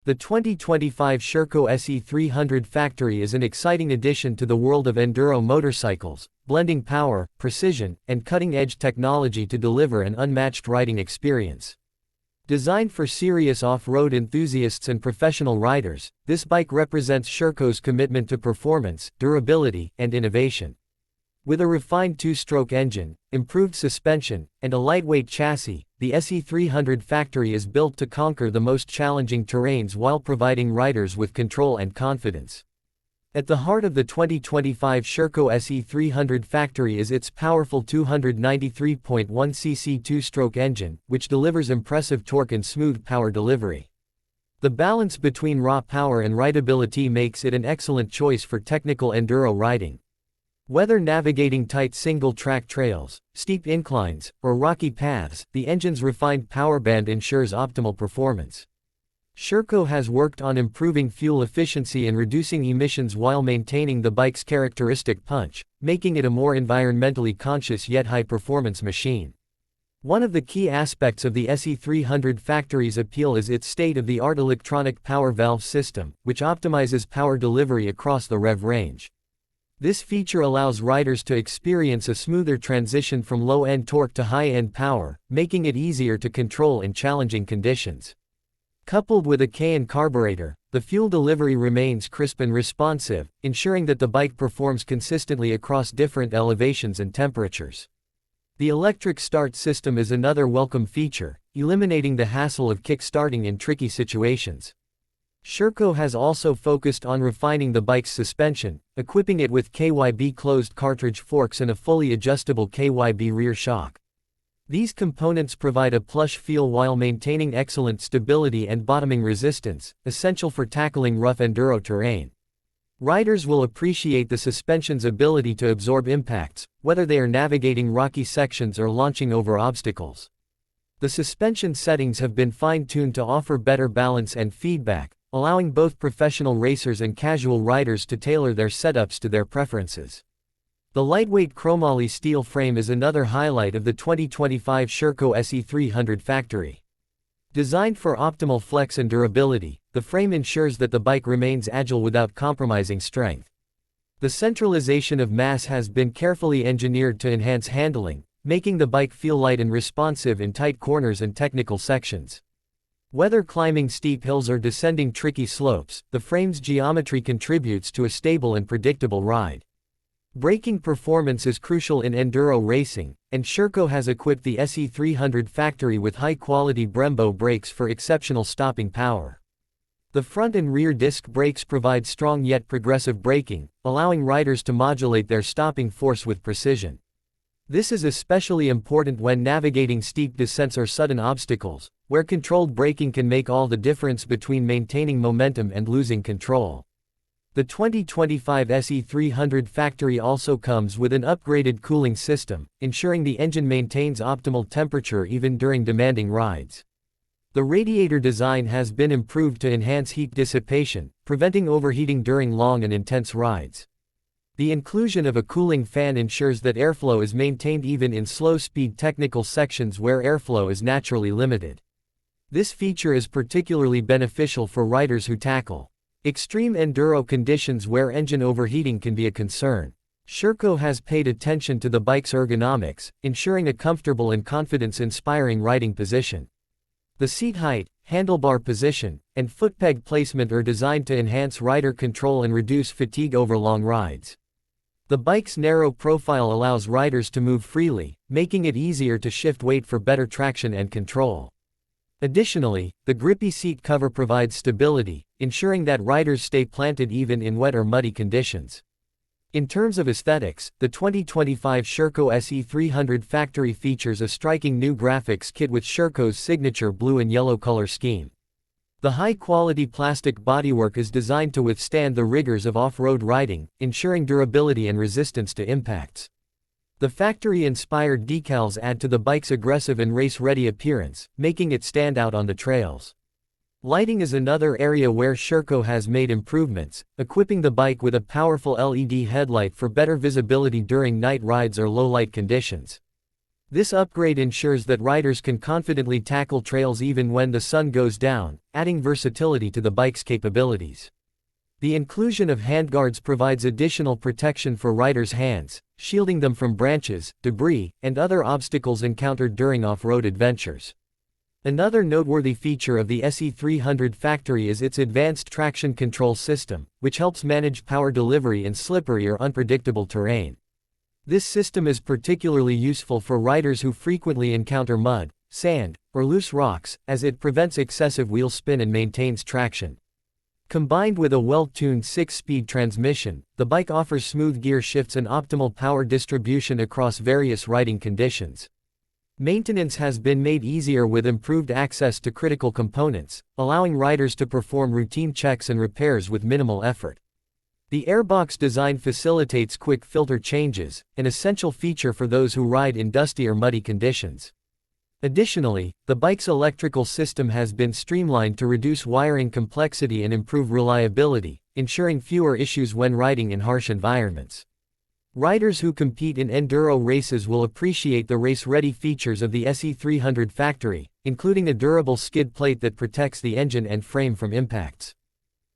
The 2025 Sherco SE 300 Factory is an exciting addition to the world of enduro motorcycles, blending power, precision, and cutting-edge technology to deliver an unmatched riding experience. Designed for serious off-road enthusiasts and professional riders, this bike represents Sherco's commitment to performance, durability, and innovation. With a refined two-stroke engine, improved suspension, and a lightweight chassis, the SE 300 Factory is built to conquer the most challenging terrains while providing riders with control and confidence. At the heart of the 2025 Sherco SE 300 Factory is its powerful 293.1cc two-stroke engine, which delivers impressive torque and smooth power delivery. The balance between raw power and rideability makes it an excellent choice for technical enduro riding. Whether navigating tight single-track trails, steep inclines, or rocky paths, the engine's refined power band ensures optimal performance. Sherco has worked on improving fuel efficiency and reducing emissions while maintaining the bike's characteristic punch, making it a more environmentally conscious yet high-performance machine. One of the key aspects of the SE 300 Factory's appeal is its state-of-the-art electronic power valve system, which optimizes power delivery across the rev range. This feature allows riders to experience a smoother transition from low-end torque to high-end power, making it easier to control in challenging conditions. Coupled with a Cayenne carburetor, the fuel delivery remains crisp and responsive, ensuring that the bike performs consistently across different elevations and temperatures. The electric start system is another welcome feature, eliminating the hassle of kick-starting in tricky situations. Sherco has also focused on refining the bike's suspension, equipping it with KYB closed cartridge forks and a fully adjustable KYB rear shock. These components provide a plush feel while maintaining excellent stability and bottoming resistance, essential for tackling rough enduro terrain. Riders will appreciate the suspension's ability to absorb impacts, whether they are navigating rocky sections or launching over obstacles. The suspension settings have been fine-tuned to offer better balance and feedback, allowing both professional racers and casual riders to tailor their setups to their preferences. The lightweight chromoly steel frame is another highlight of the 2025 Sherco SE 300 Factory. Designed for optimal flex and durability, the frame ensures that the bike remains agile without compromising strength. The centralization of mass has been carefully engineered to enhance handling, making the bike feel light and responsive in tight corners and technical sections. Whether climbing steep hills or descending tricky slopes, the frame's geometry contributes to a stable and predictable ride. Braking performance is crucial in enduro racing, and Sherco has equipped the SE 300 Factory with high-quality Brembo brakes for exceptional stopping power. The front and rear disc brakes provide strong yet progressive braking, allowing riders to modulate their stopping force with precision. This is especially important when navigating steep descents or sudden obstacles, where controlled braking can make all the difference between maintaining momentum and losing control. The 2025 SE 300 Factory also comes with an upgraded cooling system, ensuring the engine maintains optimal temperature even during demanding rides. The radiator design has been improved to enhance heat dissipation, preventing overheating during long and intense rides. The inclusion of a cooling fan ensures that airflow is maintained even in slow-speed technical sections where airflow is naturally limited. This feature is particularly beneficial for riders who tackle extreme enduro conditions where engine overheating can be a concern. Sherco has paid attention to the bike's ergonomics, ensuring a comfortable and confidence-inspiring riding position. The seat height, handlebar position, and footpeg placement are designed to enhance rider control and reduce fatigue over long rides. The bike's narrow profile allows riders to move freely, making it easier to shift weight for better traction and control. Additionally, the grippy seat cover provides stability, ensuring that riders stay planted even in wet or muddy conditions. In terms of aesthetics, the 2025 Sherco SE 300 Factory features a striking new graphics kit with Sherco's signature blue and yellow color scheme. The high-quality plastic bodywork is designed to withstand the rigors of off-road riding, ensuring durability and resistance to impacts. The factory-inspired decals add to the bike's aggressive and race-ready appearance, making it stand out on the trails. Lighting is another area where Sherco has made improvements, equipping the bike with a powerful LED headlight for better visibility during night rides or low-light conditions. This upgrade ensures that riders can confidently tackle trails even when the sun goes down, adding versatility to the bike's capabilities. The inclusion of handguards provides additional protection for riders' hands, shielding them from branches, debris, and other obstacles encountered during off-road adventures. Another noteworthy feature of the SE300 factory is its advanced traction control system, which helps manage power delivery in slippery or unpredictable terrain. This system is particularly useful for riders who frequently encounter mud, sand, or loose rocks, as it prevents excessive wheel spin and maintains traction. Combined with a well-tuned 6-speed transmission, the bike offers smooth gear shifts and optimal power distribution across various riding conditions. Maintenance has been made easier with improved access to critical components, allowing riders to perform routine checks and repairs with minimal effort. The airbox design facilitates quick filter changes, an essential feature for those who ride in dusty or muddy conditions. Additionally, the bike's electrical system has been streamlined to reduce wiring complexity and improve reliability, ensuring fewer issues when riding in harsh environments. Riders who compete in enduro races will appreciate the race-ready features of the SE300 factory, including a durable skid plate that protects the engine and frame from impacts.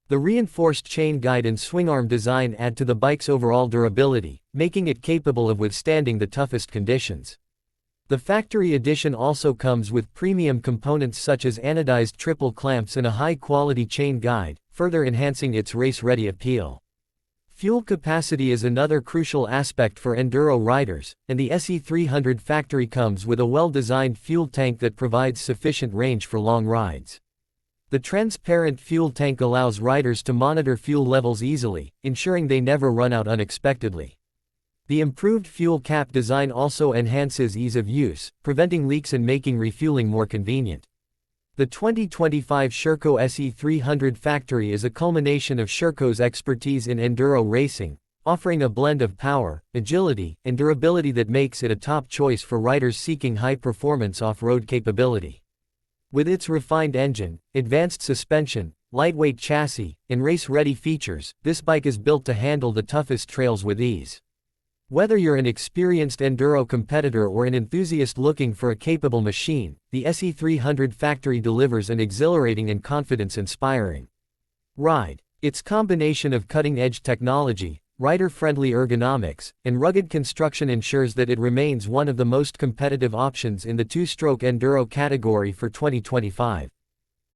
The reinforced chain guide and swingarm design add to the bike's overall durability, making it capable of withstanding the toughest conditions. The factory edition also comes with premium components such as anodized triple clamps and a high-quality chain guide, further enhancing its race-ready appeal. Fuel capacity is another crucial aspect for enduro riders, and the SE300 factory comes with a well-designed fuel tank that provides sufficient range for long rides. The transparent fuel tank allows riders to monitor fuel levels easily, ensuring they never run out unexpectedly. The improved fuel cap design also enhances ease of use, preventing leaks and making refueling more convenient. The 2025 Sherco SE300 factory is a culmination of Sherco's expertise in enduro racing, offering a blend of power, agility, and durability that makes it a top choice for riders seeking high-performance off-road capability. With its refined engine, advanced suspension, lightweight chassis, and race-ready features, this bike is built to handle the toughest trails with ease. Whether you're an experienced enduro competitor or an enthusiast looking for a capable machine, the SE300 factory delivers an exhilarating and confidence-inspiring ride. Its combination of cutting-edge technology, rider-friendly ergonomics, and rugged construction ensures that it remains one of the most competitive options in the two-stroke enduro category for 2025.